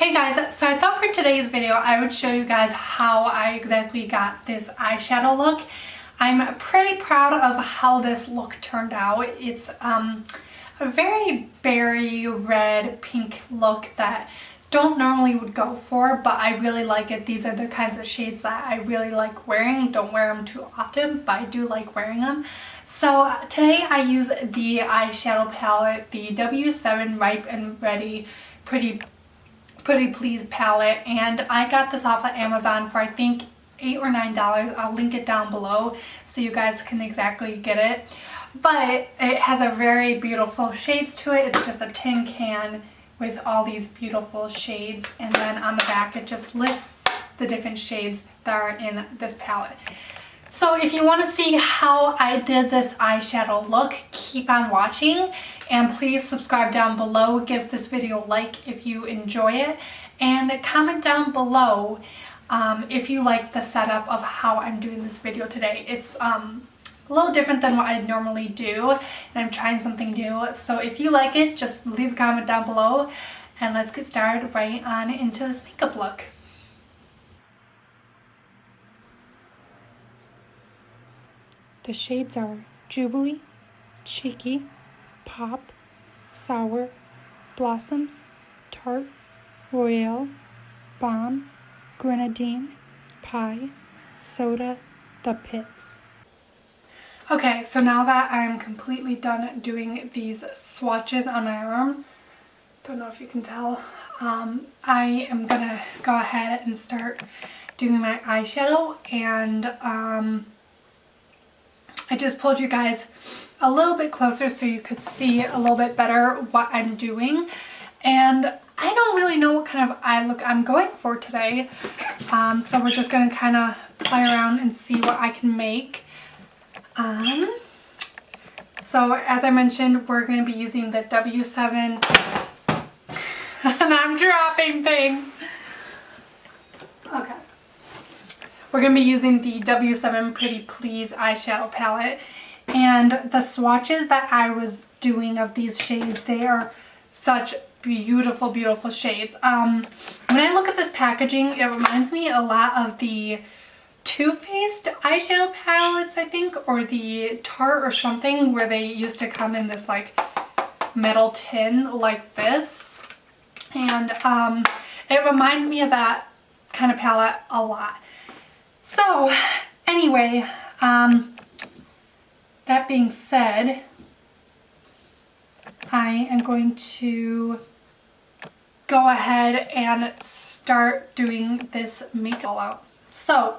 Hey guys, so I thought for today's video I would show you guys how I exactly got this eyeshadow look. I'm pretty proud of how this look turned out. It's a very berry red pink look that don't normally would go for, but I really like it. These are the kinds of shades that I really like wearing. Don't wear them too often, but I do like wearing them. So today I use the eyeshadow palette, the W7 Ripe and Ready Pretty Please palette, and I got this off of Amazon for I think $8 or $9. I'll link it down below so you guys can exactly get it. But it has a very beautiful shades to it. It's just a tin can with all these beautiful shades, and then on the back it just lists the different shades that are in this palette. So if you want to see how I did this eyeshadow look, keep on watching, and please subscribe down below, give this video a like if you enjoy it, and comment down below if you like the setup of how I'm doing this video today. It's a little different than what I normally do, and I'm trying something new. So if you like it, just leave a comment down below, and let's get started right on into this makeup look. The shades are Jubilee, Cheeky, Pop, Sour, Blossoms, Tart, Royale, Bomb, Grenadine, Pie, Soda, The Pits. Okay, so now that I'm completely done doing these swatches on my arm, don't know if you can tell, I am gonna go ahead and start doing my eyeshadow, and I just pulled you guys a little bit closer so you could see a little bit better what I'm doing. And I don't really know what kind of eye look I'm going for today. So we're just going to kind of play around and see what I can make. So as I mentioned, we're going to be using the W7 and I'm dropping things. Okay. We're going to be using the W7 Pretty Please eyeshadow palette, and the swatches that I was doing of these shades, they are such beautiful, beautiful shades. When I look at this packaging, it reminds me a lot of the Too Faced eyeshadow palettes, I think, or the Tarte or something, where they used to come in this like metal tin like this, and it reminds me of that kind of palette a lot. So anyway, that being said, I am going to go ahead and start doing this makeup all out. So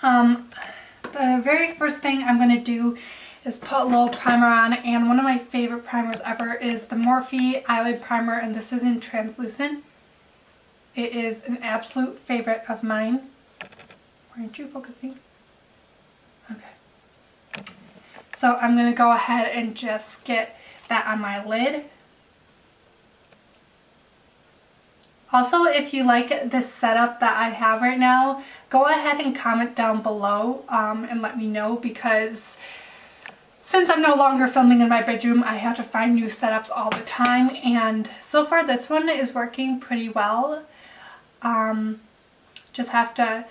the very first thing I'm going to do is put a little primer on, and one of my favorite primers ever is the Morphe Eyelid Primer, and this is in translucent. It is an absolute favorite of mine. Aren't you focusing? Okay. So I'm going to go ahead and just get that on my lid. Also, if you like this setup that I have right now, go ahead and comment down below and let me know, because since I'm no longer filming in my bedroom, I have to find new setups all the time, and so far this one is working pretty well. Just have to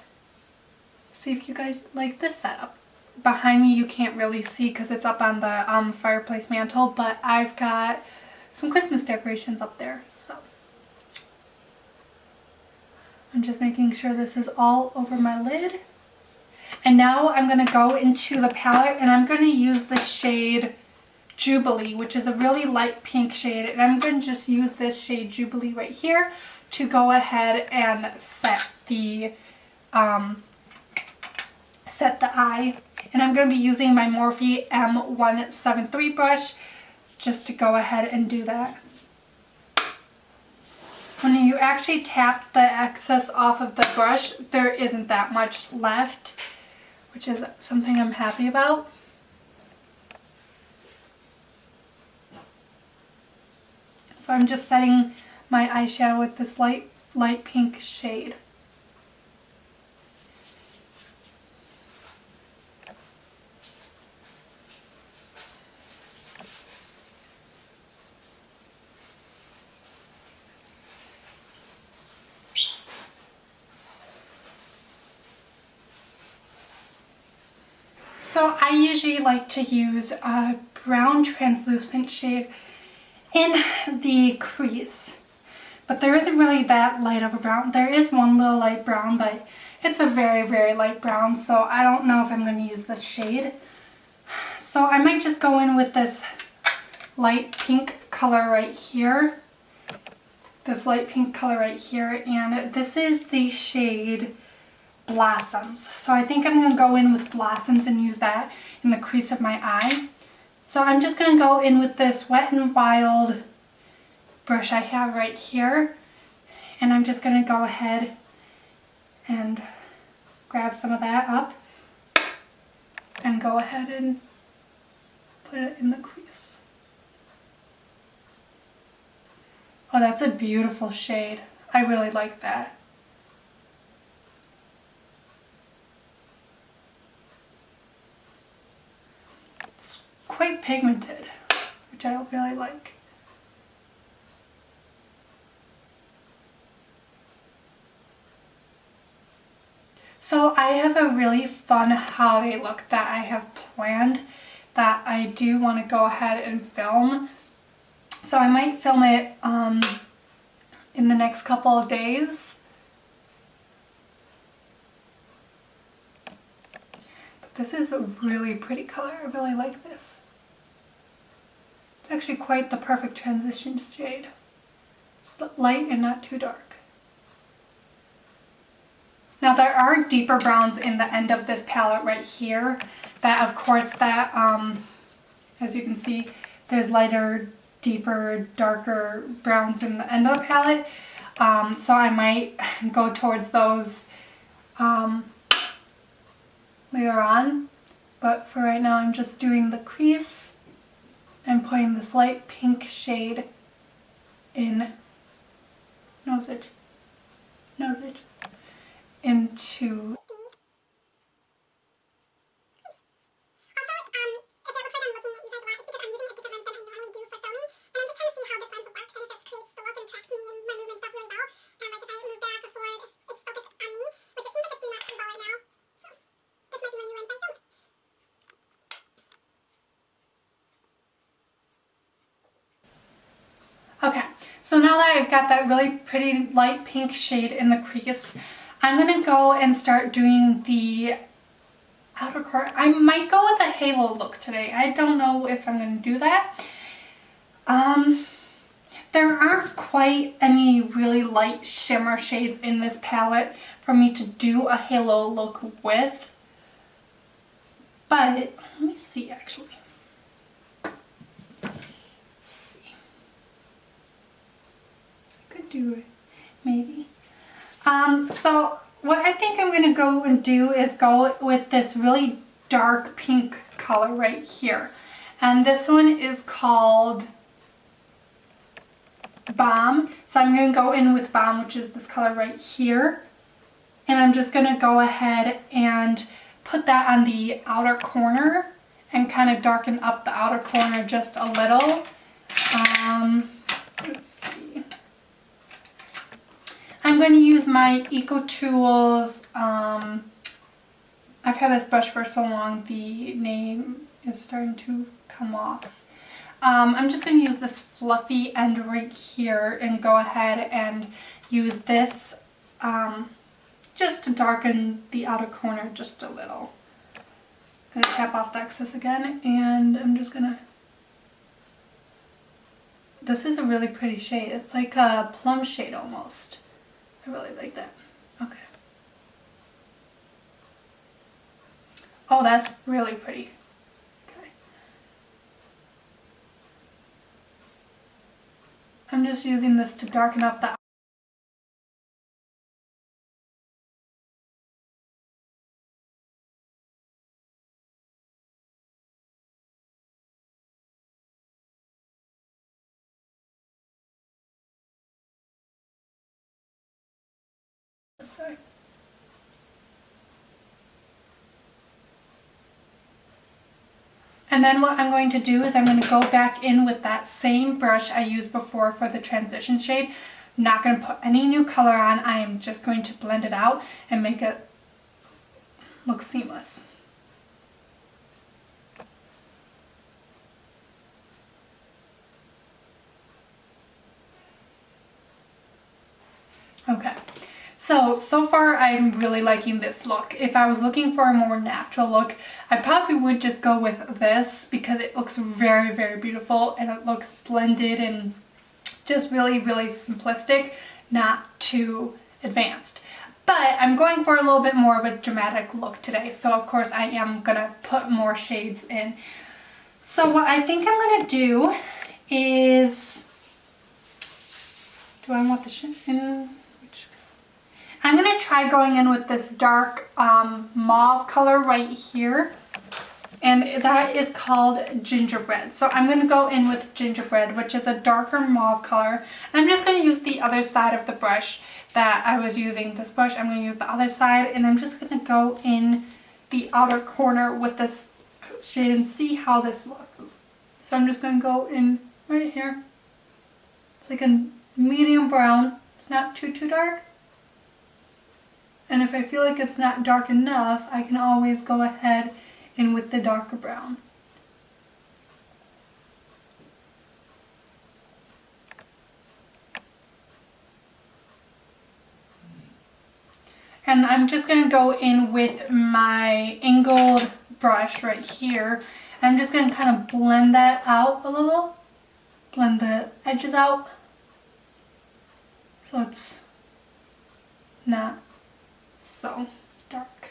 see if you guys like this setup. Behind me you can't really see because it's up on the fireplace mantle, but I've got some Christmas decorations up there, so I'm just making sure this is all over my lid. And now I'm going to go into the palette, and I'm going to use the shade Jubilee, which is a really light pink shade, and I'm going to just use this shade Jubilee right here to go ahead and set the eye. And I'm going to be using my Morphe M173 brush just to go ahead and do that. When you actually tap the excess off of the brush, there isn't that much left, which is something I'm happy about. So I'm just setting my eyeshadow with this light pink shade. So I usually like to use a brown translucent shade in the crease, but there isn't really that light of a brown. There is one little light brown, but it's a very, very light brown, so I don't know if I'm going to use this shade. So I might just go in with this light pink color right here. This light pink color right here, and this is the shade Blossoms. So I think I'm going to go in with Blossoms and use that in the crease of my eye. So I'm just going to go in with this Wet n Wild brush I have right here, and I'm just going to go ahead and grab some of that up and go ahead and put it in the crease. Oh, that's a beautiful shade. I really like that. It's quite pigmented, which I really like. So I have a really fun holiday look that I have planned that I do want to go ahead and film. So I might film it in the next couple of days. But this is a really pretty color. I really like this. It's actually quite the perfect transition shade. It's light and not too dark. Now there are deeper browns in the end of this palette right here. That of course that, as you can see, there's lighter, deeper, darker browns in the end of the palette. So I might go towards those later on. But for right now I'm just doing the crease and putting this light pink shade in nose edge into. Okay, so now that I've got that really pretty light pink shade in the crease, I'm going to go and start doing the outer corner. I might go with a halo look today. I don't know if I'm going to do that. There aren't quite any really light shimmer shades in this palette for me to do a halo look with. But, let me see actually. Do it maybe. So what I think I'm going to go and do is go with this really dark pink color right here, and this one is called Bomb. So I'm going to go in with Bomb, which is this color right here, and I'm just going to go ahead and put that on the outer corner and kind of darken up the outer corner just a little. Let's see. I'm going to use my Eco Tools. I've had this brush for so long, the name is starting to come off. I'm just going to use this fluffy end right here and go ahead and use this just to darken the outer corner just a little. I'm going to tap off the excess again, and I'm just going to. This is a really pretty shade. It's like a plum shade almost. I really like that. Okay. Oh, that's really pretty. Okay. I'm just using this to darken up the. Sorry. And then what I'm going to do is I'm going to go back in with that same brush I used before for the transition shade. I'm not going to put any new color on. I am just going to blend it out and make it look seamless. Okay, so far I'm really liking this look. If I was looking for a more natural look, I probably would just go with this because it looks very, very beautiful and it looks blended and just really, really simplistic, not too advanced. But I'm going for a little bit more of a dramatic look today, so of course I am gonna put more shades in. So what I think I'm gonna do is, do I want the shade in? I'm going to try going in with this dark mauve color right here, and that is called Gingerbread. So I'm going to go in with Gingerbread, which is a darker mauve color. I'm just going to use the other side of the brush that I was using. This brush, I'm going to use the other side, and I'm just going to go in the outer corner with this shade and see how this looks. So I'm just going to go in right here. It's like a medium brown. It's not too dark. And if I feel like it's not dark enough, I can always go ahead and with the darker brown. And I'm just going to go in with my angled brush right here. I'm just going to kind of blend that out a little. Blend the edges out so it's not so dark.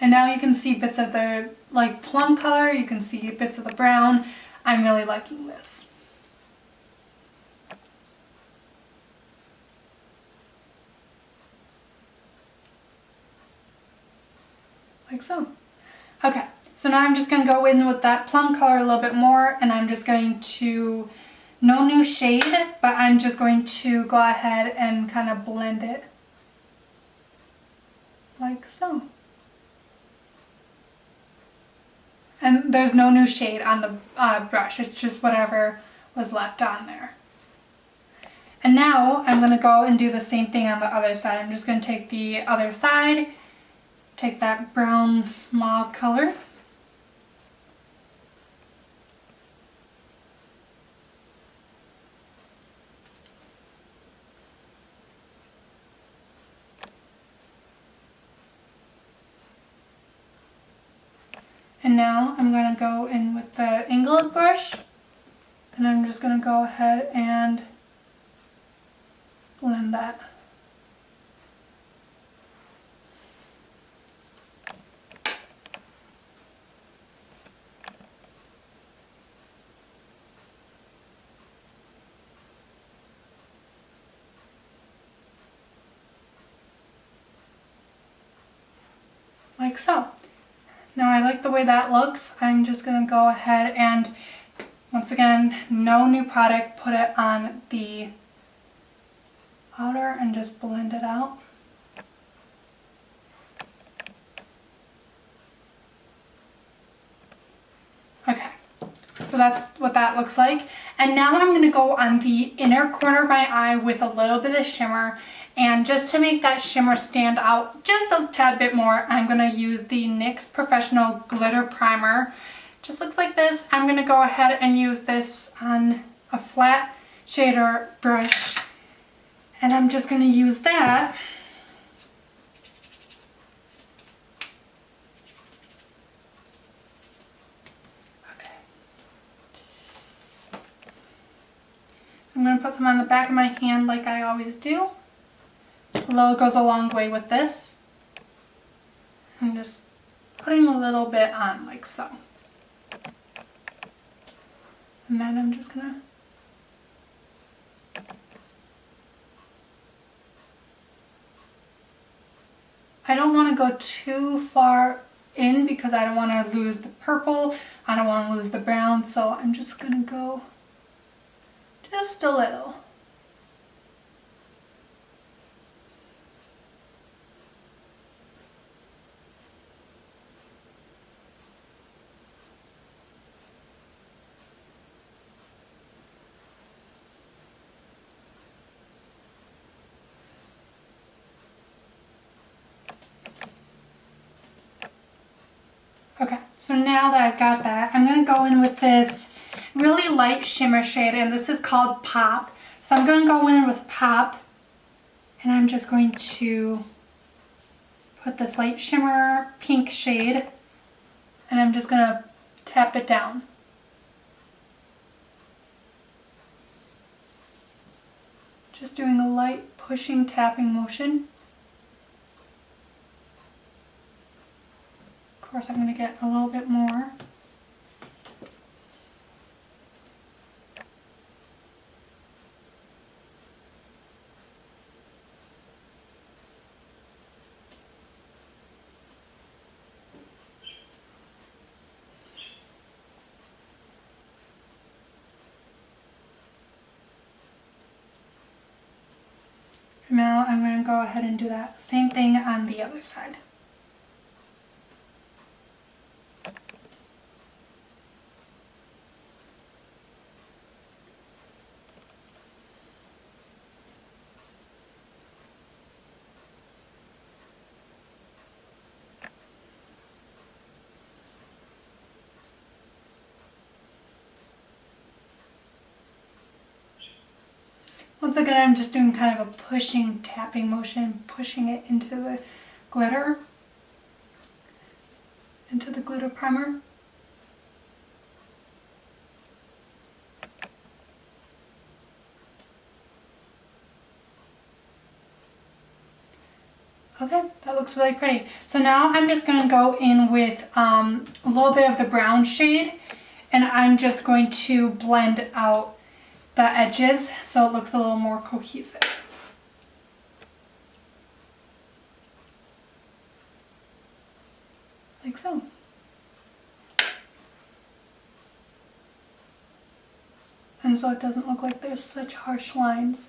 And now you can see bits of the like plum color, you can see bits of the brown. I'm really liking this. Like so. Okay, so now I'm just going to go in with that plum color a little bit more, and I'm just going to, no new shade, but I'm just going to go ahead and kind of blend it. Like so. And there's no new shade on the brush, it's just whatever was left on there. And now I'm going to go and do the same thing on the other side. I'm just going to take the other side, take that brown mauve color. And now I'm going to go in with the angled brush, and I'm just going to go ahead and blend that. Like so. Now I like the way that looks. I'm just going to go ahead and, once again, no new product, put it on the outer and just blend it out. Okay, so that's what that looks like. And now I'm going to go on the inner corner of my eye with a little bit of shimmer. And just to make that shimmer stand out just a tad bit more, I'm going to use the NYX Professional Glitter Primer. Just looks like this. I'm going to go ahead and use this on a flat shader brush. And I'm just going to use that. Okay. So I'm going to put some on the back of my hand like I always do. A little goes a long way with this. I'm just putting a little bit on like so. And then I'm just gonna I don't want to go too far in because I don't want to lose the purple, I don't want to lose the brown, so I'm just gonna go just a little. So now that I've got that, I'm going to go in with this really light shimmer shade, and this is called Pop. So I'm going to go in with Pop, and I'm just going to put this light shimmer pink shade, and I'm just going to tap it down. Just doing a light pushing, tapping motion. Of course, I'm going to get a little bit more. Now I'm going to go ahead and do that same thing on the other side. Once again, I'm just doing kind of a pushing, tapping motion, pushing it into the glitter, into the glitter primer. Okay, that looks really pretty. So now I'm just going to go in with a little bit of the brown shade, and I'm just going to blend out the edges so it looks a little more cohesive. Like so. And so it doesn't look like there's such harsh lines.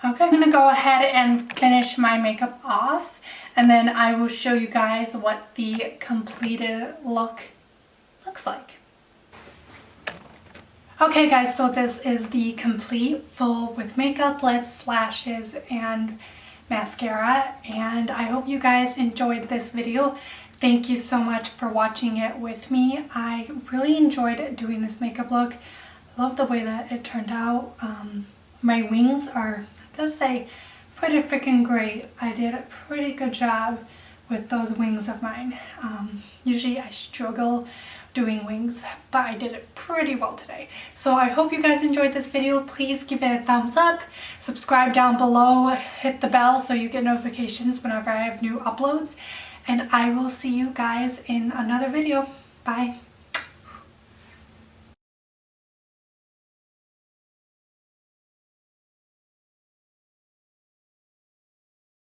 Okay, I'm going to go ahead and finish my makeup off, and then I will show you guys what the completed look looks like. Okay guys, so this is the complete full with makeup, lips, lashes, and mascara, and I hope you guys enjoyed this video. Thank you so much for watching it with me. I really enjoyed doing this makeup look. I love the way that it turned out. My wings are, I gotta say, pretty freaking great. I did a pretty good job with those wings of mine. Usually I struggle doing wings, but I did it pretty well today. So I hope you guys enjoyed this video. Please give it a thumbs up, subscribe down below, hit the bell so you get notifications whenever I have new uploads, and I will see you guys in another video. Bye.